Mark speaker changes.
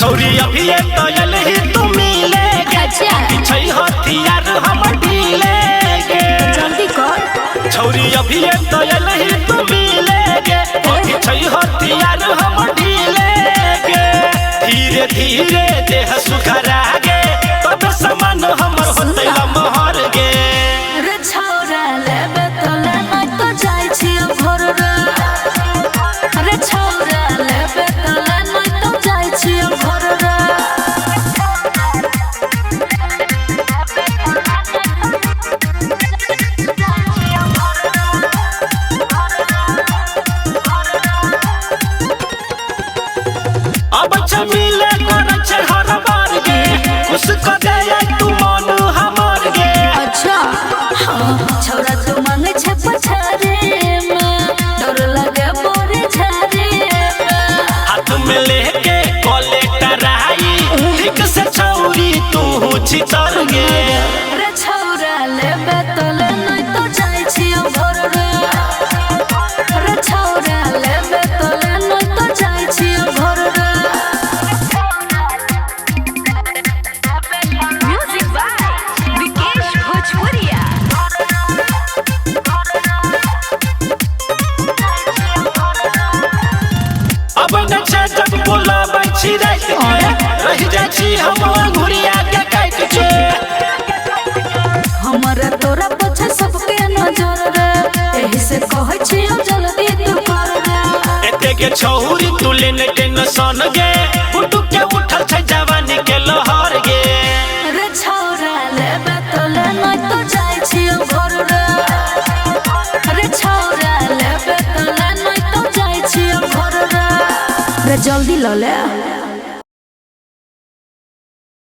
Speaker 1: छौरी अभी तो यही तू मिलेगे छै हथियार हम ढीलेगे
Speaker 2: जल्दी कर
Speaker 1: छौरी अभी तो यही तू मिलेगे छै हथियार हम ढीलेगे धीरे धीरे देह सुखरागे तब समान हमर होतै लमहर गे
Speaker 2: रे छौरा लेबे तो ले नै तो जाय छी घर रे रे छौरा लेबे तो ले नै तो जाय छी घर रे
Speaker 1: अब मिले कर छै हर बार गे खुश क दे तू मन हमर गे
Speaker 2: अच्छा हाँ छौरा तू मांगे छै पछारे में डर लगे बोरे झारे में
Speaker 1: हाथ में लेके कलेक्टर आई ठीक से छौरी तू छितर गे
Speaker 2: रे छौरा लेबे तो ले नै तो जाय छी घर रे रे छौरा लेबे तो ले नै तो जाय छी घर रे म्यूजिक बाय विकेश भोजपुरिया
Speaker 1: अब न छै जब बोलाबै छी रात के रह जाय छी हम घुरिया के काट के
Speaker 2: हमरा तोरा पछे सबके नजर रे एही से कहै छी जल्दी तू कर रे
Speaker 1: एते के छौरी तू लेने टेंशन गे बुटू के उठल छै जवानी के लहर गे
Speaker 2: रे छौरा लेबे तो ले नै तो जाय छी घर रे रे छौरा लेबे तो ले नै तो जाय छी घर रे रे जल्दी ल ले